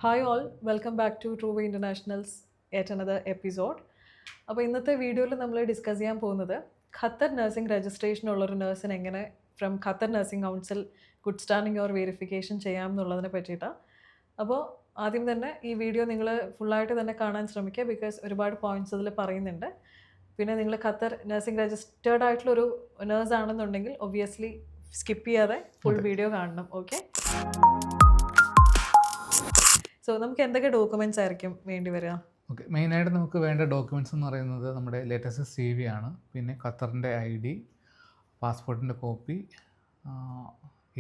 Hi all, welcome back to Trueway internationals yet another episode. അപ്പോൾ ഇന്നത്തെ വീഡിയോയിൽ നമ്മൾ ഡിസ്കസ് ചെയ്യാൻ പോകുന്നത് ഖത്തർ നഴ്സിംഗ് രജിസ്ട്രേഷൻ ഉള്ളൊരു നഴ്സിന് എങ്ങനെ from Qatar nursing council good standing or verification ചെയ്യാം എന്നുള്ളതിനെ പറ്റിയിട്ടാണ്. അപ്പോൾ ആദ്യം തന്നെ ഈ വീഡിയോ നിങ്ങൾ ഫുള്ളായിട്ട് തന്നെ കാണാൻ ശ്രമിക്കുക, ബിക്കോസ് ഒരുപാട് പോയിൻറ്റ്സ് അതിൽ പറയുന്നുണ്ട്. പിന്നെ നിങ്ങൾ ഖത്തർ നഴ്സിംഗ് രജിസ്റ്റേർഡ് ആയിട്ടുള്ളൊരു നേഴ്സ് ആണെന്നുണ്ടെങ്കിൽ ഒബ്വിയസ്ലി സ്കിപ്പ് ചെയ്യാതെ ഫുൾ വീഡിയോ കാണണം. ഓക്കെ, സോ നമുക്ക് എന്തൊക്കെ ഡോക്യുമെൻറ്റ്സ് ആയിരിക്കും വേണ്ടി വരിക? ഓക്കെ, മെയിനായിട്ട് നമുക്ക് വേണ്ട ഡോക്യുമെൻറ്റ്സ് എന്ന് പറയുന്നത് നമ്മുടെ ലേറ്റസ്റ്റ് CV ആണ്, പിന്നെ ഖത്തറിൻ്റെ ID, പാസ്പോർട്ടിൻ്റെ copy,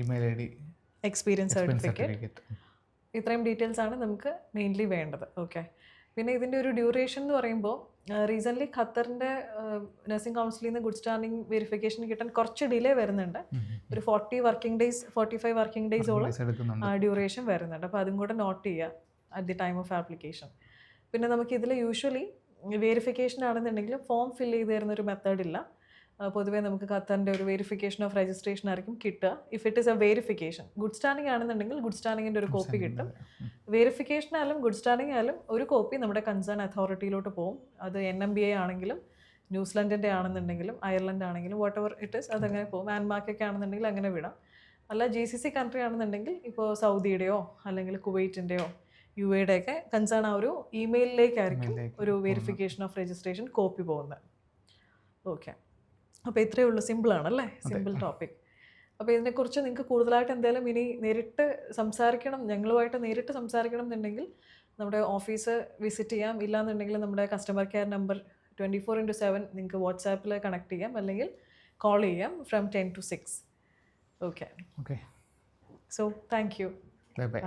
email ID, experience certificate, ഇത്രയും ഡീറ്റെയിൽസ് ആണ് നമുക്ക് മെയിൻലി വേണ്ടത്. ഓക്കെ, പിന്നെ ഇതിൻ്റെ ഒരു ഡ്യൂറേഷൻ എന്ന് പറയുമ്പോൾ റീസെൻ്റ്ലി ഖത്തറിൻ്റെ നഴ്സിംഗ് കൗൺസിലിൽ നിന്ന് ഗുഡ് സ്റ്റാൻഡിംഗ് വെരിഫിക്കേഷൻ കിട്ടാൻ കുറച്ച് ഡിലേ വരുന്നുണ്ട്. ഒരു 45 വർക്കിംഗ് ഡേയ്സോളം ഡ്യൂറേഷൻ വരുന്നുണ്ട്. അപ്പോൾ അതും കൂടെ നോട്ട് ചെയ്യുക at the time of application. പിന്നെ നമുക്കിതിൽ യൂഷ്വലി വെരിഫിക്കേഷൻ ആണെന്നുണ്ടെങ്കിൽ ഫോം ഫില്ല് ചെയ്ത് തരുന്നൊരു മെത്തേഡ് ഇല്ല. പൊതുവേ നമുക്ക് ഖത്തറിൻ്റെ ഒരു വെരിഫിക്കേഷൻ ഓഫ് രജിസ്ട്രേഷൻ ആയിരിക്കും കിട്ടുക. If it is A verification, good standing ആണെന്നുണ്ടെങ്കിൽ ഗുഡ് സ്റ്റാൻഡിങ്ങിൻ്റെ ഒരു കോപ്പി കിട്ടും. വെരിഫിക്കേഷൻ ആയാലും ഗുഡ് സ്റ്റാൻഡിംഗ് ആയാലും ഒരു കോപ്പി നമ്മുടെ കൺസേൺ അതോറിറ്റിയിലോട്ട് പോകും. അത് NMBA ആണെങ്കിലും ന്യൂസിലൻഡിൻ്റെ ആണെന്നുണ്ടെങ്കിലും അയർലൻഡ് ആണെങ്കിലും വാട്ട് എവർ ഇറ്റ് ഈസ് അതങ്ങനെ പോകും. മ്യാൻമാർക്കൊക്കെ ആണെന്നുണ്ടെങ്കിൽ അങ്ങനെ വിടാം. അല്ല GCC കൺട്രി ആണെന്നുണ്ടെങ്കിൽ ഇപ്പോൾ സൗദിയുടെയോ അല്ലെങ്കിൽ കുവൈറ്റിൻ്റെയോ UAE ഒക്കെ കൺസേൺ ആ ഒരു ഇമെയിലിലേക്കായിരിക്കും ഒരു വെരിഫിക്കേഷൻ ഓഫ് രജിസ്ട്രേഷൻ കോപ്പി പോകുന്നത്. ഓക്കെ, അപ്പോൾ ഇത്രയേ ഉള്ളൂ. സിമ്പിളാണല്ലേ, സിമ്പിൾ ടോപ്പിക്. അപ്പോൾ ഇതിനെക്കുറിച്ച് നിങ്ങൾക്ക് കൂടുതലായിട്ട് എന്തായാലും ഇനി നേരിട്ട് സംസാരിക്കണം, ഞങ്ങളുമായിട്ട് നേരിട്ട് സംസാരിക്കണം എന്നുണ്ടെങ്കിൽ നമ്മുടെ ഓഫീസ് വിസിറ്റ് ചെയ്യാം. ഇല്ലാന്നുണ്ടെങ്കിൽ നമ്മുടെ കസ്റ്റമർ കെയർ നമ്പർ 24/7 നിങ്ങൾക്ക് വാട്സാപ്പിൽ കണക്ട് ചെയ്യാം, അല്ലെങ്കിൽ കോൾ ചെയ്യാം from 10 to 6. Okay, so thank you, by.